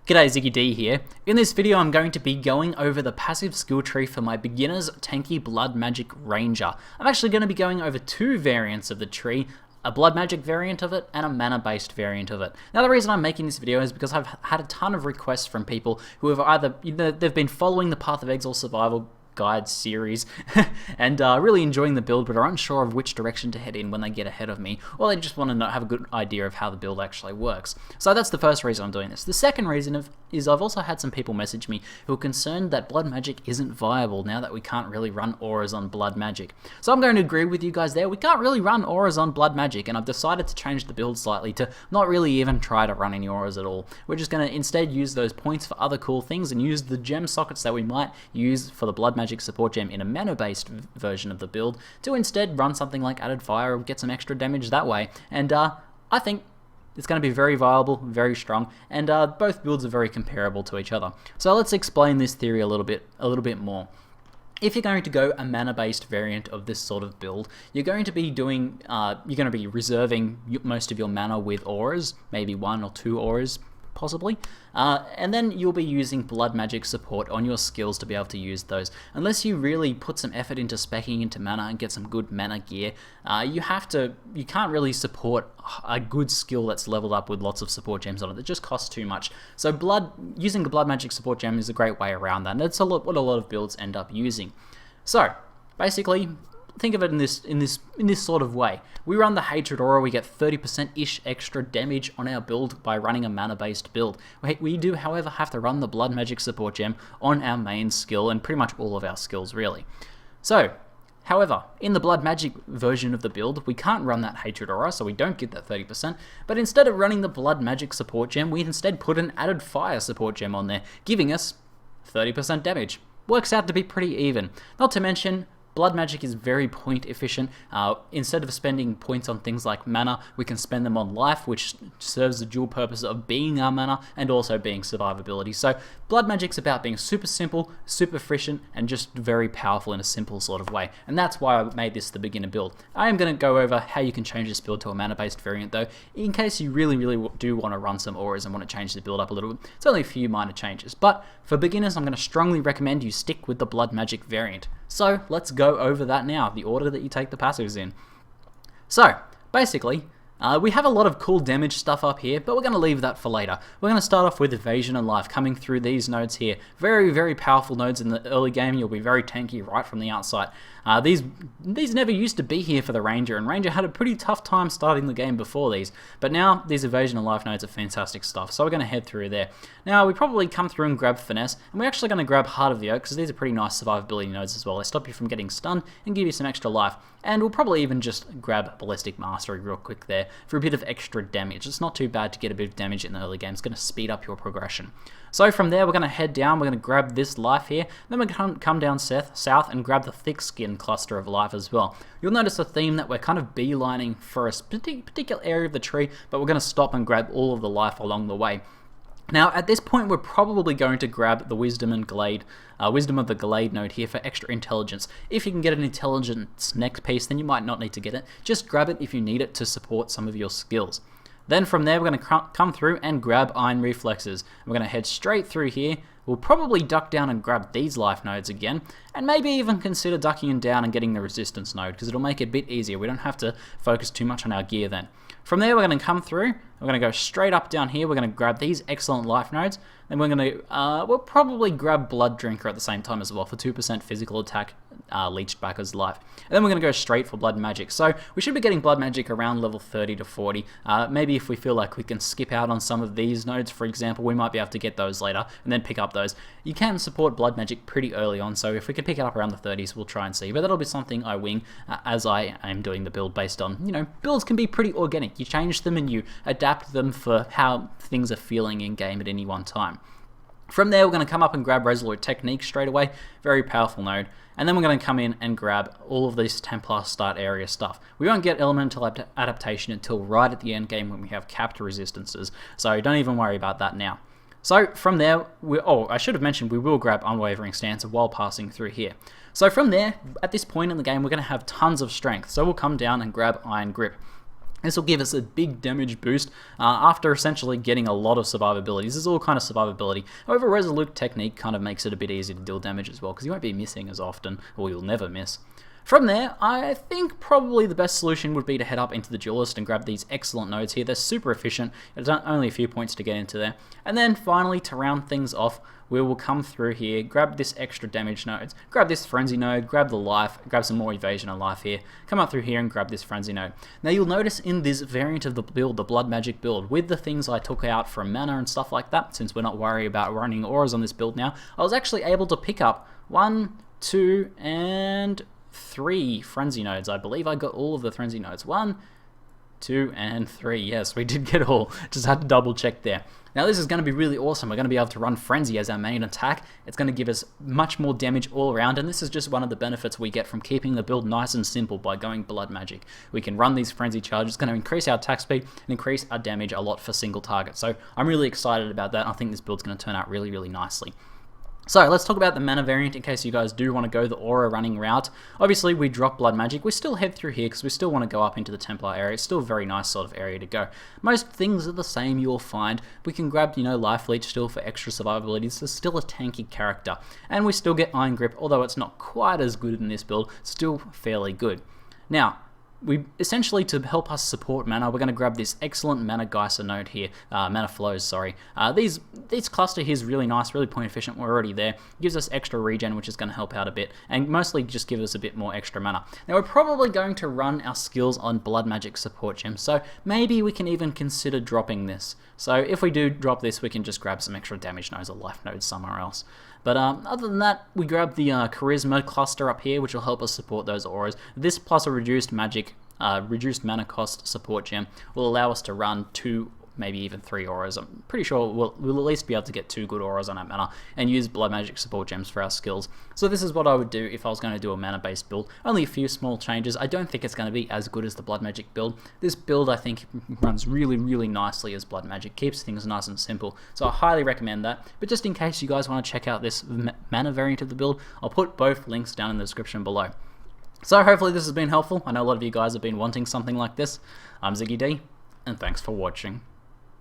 G'day, ZiggyD here. In this video I'm going to be going over the passive skill tree for my beginner's Tanky Blood Magic Ranger. I'm actually going to be going over two variants of the tree, a blood magic variant of it and a mana based variant of it. Now the reason I'm making this video is because I've had a ton of requests from people who have either, they've been following the Path of Exile Survival Guide series and really enjoying the build but are unsure of which direction to head in when they get ahead of me, or they just want to have a good idea of how the build actually works. So that's the first reason I'm doing this. The second reason is I've also had some people message me who are concerned that blood magic isn't viable now that we can't really run auras on blood magic. So I'm going to agree with you guys there. We can't really run auras on blood magic, and I've decided to change the build slightly to not really even try to run any auras at all. We're just going to instead use those points for other cool things and use the gem sockets that we might use for the blood magic support gem in a mana based version of the build to instead run something like added fire or get some extra damage that way. And I think it's going to be very viable, very strong, and both builds are very comparable to each other. So let's explain this theory a little bit more. If you're going to go a mana-based variant of this sort of build, you're going to be doing, reserving most of your mana with auras, maybe 1 or 2 auras, possibly, and then you'll be using blood magic support on your skills to be able to use those. Unless you really put some effort into speccing into mana and get some good mana gear, you can't really support a good skill that's leveled up with lots of support gems on it. It just costs too much. So using the blood magic support gem is a great way around that, and it's what a lot of builds end up using. So basically, think of it in this sort of way. We run the Hatred Aura, we get 30%-ish extra damage on our build by running a mana-based build. We do, however, have to run the Blood Magic Support Gem on our main skill and pretty much all of our skills, really. So, however, in the Blood Magic version of the build, we can't run that Hatred Aura, so we don't get that 30%, but instead of running the Blood Magic Support Gem, we instead put an added Fire Support Gem on there, giving us 30% damage. Works out to be pretty even. Not to mention, blood magic is very point efficient. Instead of spending points on things like mana, we can spend them on life, which serves the dual purpose of being our mana and also being survivability. So blood magic's about being super simple, super efficient, and just very powerful in a simple sort of way. And that's why I made this the beginner build. I am going to go over how you can change this build to a mana-based variant though, in case you really do want to run some auras and want to change the build up a little bit. It's only a few minor changes, but for beginners I'm going to strongly recommend you stick with the blood magic variant. So let's go over that now, the order that you take the passives in. So basically, we have a lot of cool damage stuff up here, but we're going to leave that for later. We're going to start off with Evasion and Life coming through these nodes here. Very, very powerful nodes in the early game. You'll be very tanky right from the outset. These never used to be here for the Ranger, and Ranger had a pretty tough time starting the game before these. But now, these Evasion and Life nodes are fantastic stuff, so we're going to head through there. Now, we probably come through and grab Finesse, and we're actually going to grab Heart of the Oak, because these are pretty nice survivability nodes as well. They stop you from getting stunned and give you some extra life. And we'll probably even just grab Ballistic Mastery real quick there for a bit of extra damage. It's not too bad to get a bit of damage in the early game. It's going to speed up your progression. So from there, we're going to head down. We're going to grab this life here. Then we're going to come down south and grab the Thick Skin cluster of life as well. You'll notice a theme that we're kind of beelining for a particular area of the tree, but we're going to stop and grab all of the life along the way. Now, at this point, we're probably going to grab the Wisdom of the Glade node here for extra intelligence. If you can get an intelligence next piece, then you might not need to get it. Just grab it if you need it to support some of your skills. Then from there, we're going to come through and grab Iron Reflexes. We're going to head straight through here. We'll probably duck down and grab these life nodes again, and maybe even consider ducking down and getting the Resistance node, because it'll make it a bit easier. We don't have to focus too much on our gear then. From there, we're going to come through. We're going to go straight up down here. We're going to grab these excellent life nodes. Then we're going to, we'll probably grab Blood Drinker at the same time as well for 2% physical attack leached back as life. And then we're going to go straight for Blood Magic. So we should be getting Blood Magic around level 30 to 40. Maybe if we feel like we can skip out on some of these nodes, for example, we might be able to get those later and then pick up those. You can support Blood Magic pretty early on, so if we can pick it up around the 30s, we'll try and see. But that'll be something I wing as I am doing the build based on, builds can be pretty organic. You change them and you adapt them for how things are feeling in game at any one time. From there, we're going to come up and grab Resolute Technique straight away. Very powerful node. And then we're going to come in and grab all of this Templar start area stuff. We won't get Elemental Adaptation until right at the end game when we have capped resistances. So don't even worry about that now. So from there, I should have mentioned we will grab Unwavering Stance while passing through here. So from there, at this point in the game, we're going to have tons of strength. So we'll come down and grab Iron Grip. This will give us a big damage boost after essentially getting a lot of survivability. This is all kind of survivability. However, Resolute Technique kind of makes it a bit easier to deal damage as well, because you won't be missing as often, or you'll never miss. From there, I think probably the best solution would be to head up into the Duelist and grab these excellent nodes here. They're super efficient. It's only a few points to get into there. And then finally, to round things off, we will come through here, grab this extra damage nodes, grab this Frenzy node, grab the life, grab some more evasion and life here, come up through here and grab this Frenzy node. Now you'll notice in this variant of the build, the Blood Magic build, with the things I took out from mana and stuff like that, since we're not worried about running auras on this build now, I was actually able to pick up 1, 2, and 3 Frenzy nodes. I believe I got all of the Frenzy nodes. 1, 2, and 3. Yes, we did get all. Just had to double check there. Now this is going to be really awesome. We're going to be able to run Frenzy as our main attack. It's going to give us much more damage all around, and this is just one of the benefits we get from keeping the build nice and simple by going Blood Magic. We can run these Frenzy charges. It's going to increase our attack speed and increase our damage a lot for single targets. So I'm really excited about that. I think this build's going to turn out really, really nicely. So let's talk about the mana variant in case you guys do want to go the aura running route. Obviously we drop Blood Magic, we still head through here because we still want to go up into the Templar area. It's still a very nice sort of area to go. Most things are the same, you'll find. We can grab, Life Leech still for extra survivability. This is still a tanky character. And we still get Iron Grip, although it's not quite as good in this build, still fairly good. Now, we essentially, to help us support mana, we're going to grab this excellent Mana Geyser node here, Mana Flows, sorry. This cluster here is really nice, really point efficient, we're already there. Gives us extra regen, which is going to help out a bit, and mostly just give us a bit more extra mana. Now we're probably going to run our skills on Blood Magic support gems, so maybe we can even consider dropping this. So if we do drop this, we can just grab some extra damage nodes or life nodes somewhere else. But other than that, we grab the Charisma cluster up here, which will help us support those auras. This plus a reduced reduced mana cost support gem will allow us to run 2, maybe even 3 auras. I'm pretty sure we'll at least be able to get 2 good auras on our mana and use Blood Magic support gems for our skills. So this is what I would do if I was going to do a mana based build. Only a few small changes. I don't think it's going to be as good as the Blood Magic build. This build I think runs really, really nicely as Blood Magic. Keeps things nice and simple. So I highly recommend that. But just in case you guys want to check out this mana variant of the build, I'll put both links down in the description below. So hopefully this has been helpful. I know a lot of you guys have been wanting something like this. I'm ZiggyD, and thanks for watching.